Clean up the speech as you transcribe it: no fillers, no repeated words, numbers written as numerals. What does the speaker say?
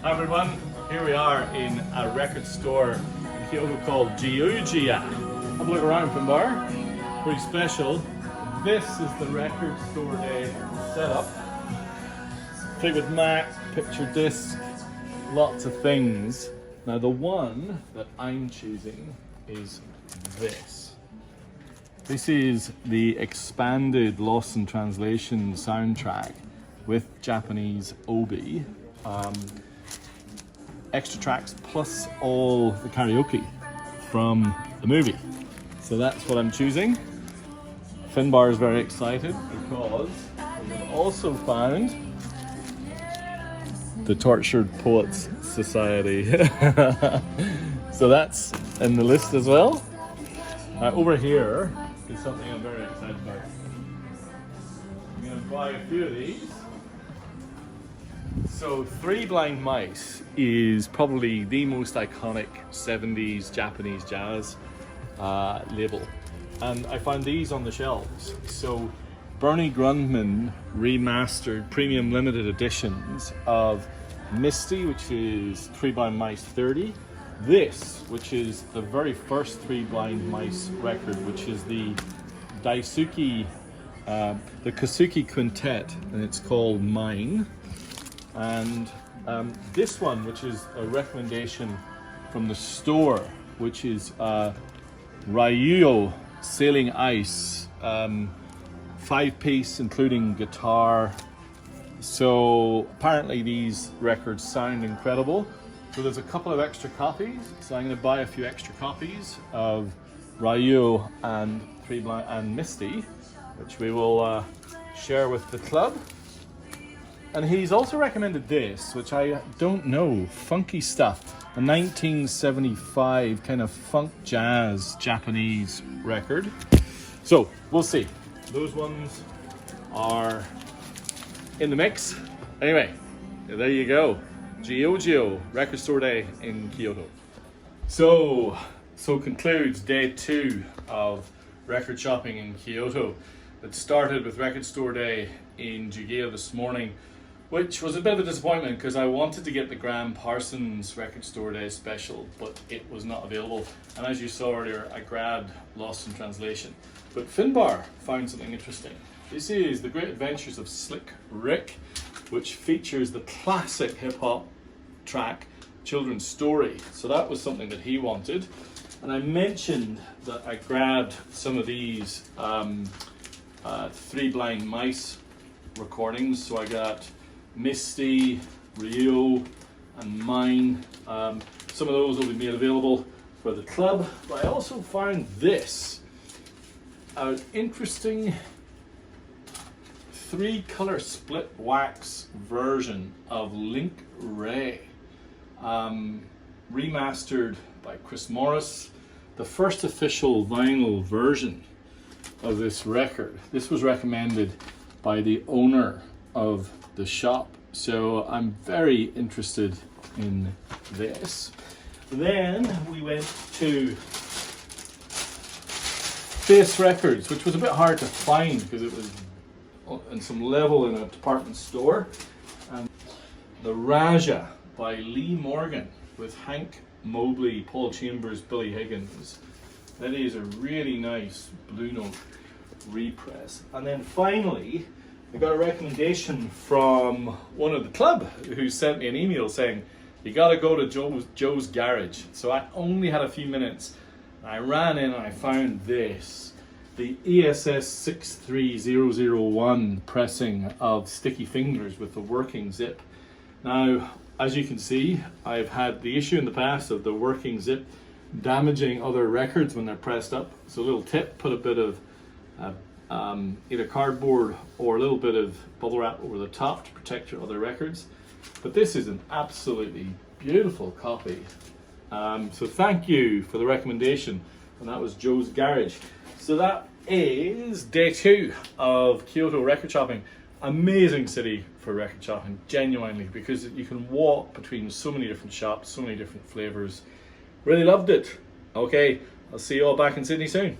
Hi everyone, here we are in a record store in Kyoto called Gyoto. Have a look around, Finbar. Pretty special. This is the record store day setup. Fleetwood Mac, picture disc, lots of things. Now the one that I'm choosing is this. This is the expanded Lost in Translation soundtrack with Japanese obi. Extra tracks plus all the karaoke from the movie. So that's what I'm choosing. Finbar is very excited because we have also found the Tortured Poets Society. So that's in the list as well. Over here is something I'm very excited about. I'm going to buy a few of these. So Three Blind Mice is probably the most iconic 70s Japanese jazz label. And I found these on the shelves. So Bernie Grundman remastered premium limited editions of Misty, which is Three Blind Mice 30. This, which is the very first Three Blind Mice record, which is the Daisuke, the Kasuki Quintet, and it's called Mine. And this one, which is a recommendation from the store, which is Ryuyo Sailing Ice, 5-piece including guitar. So apparently these records sound incredible. So there's a couple of extra copies. So I'm going to buy a few extra copies of Ryuyo and Three Blind and Misty, which we will share with the club. And he's also recommended this, which I don't know, funky stuff. A 1975 kind of funk jazz Japanese record. So we'll see. Those ones are in the mix. Anyway, there you go. Gyoto Record Store Day in Kyoto. So concludes day 2 of record shopping in Kyoto. It started with Record Store Day in Jugea this morning, which was a bit of a disappointment because I wanted to get the Graham Parsons Record Store Day special, but it was not available. And as you saw earlier, I grabbed Lost in Translation. But Finbar found something interesting. This is The Great Adventures of Slick Rick, which features the classic hip-hop track Children's Story. So that was something that he wanted. And I mentioned that I grabbed some of these Three Blind Mice recordings. So I got Misty, Rio, and Mine. Some of those will be made available for the club. But I also found this, an interesting 3-color split wax version of Link Wray, remastered by Chris Morris, the first official vinyl version of this record. This was recommended by the owner of the shop, so I'm very interested in this. Then we went to Face Records, which was a bit hard to find because it was on some level in a department store. And The Raja by Lee Morgan with Hank Mobley, Paul Chambers, Billy Higgins. That is a really nice Blue Note repress. And then finally, I got a recommendation from one of the club who sent me an email saying, you gotta go to Joe's Garage. So I only had a few minutes. I ran in and I found this, the ESS 63001 pressing of Sticky Fingers with the working zip. Now, as you can see, I've had the issue in the past of the working zip damaging other records when they're pressed up. So a little tip, put a bit of either cardboard or a little bit of bubble wrap over the top to protect your other records. But this is an absolutely beautiful copy. So thank you for the recommendation, and that was Joe's Garage. So that is day 2 of Kyoto record shopping. Amazing city for record shopping, genuinely, because you can walk between so many different shops, so many different flavors. Really loved it. Okay, I'll see you all back in Sydney soon.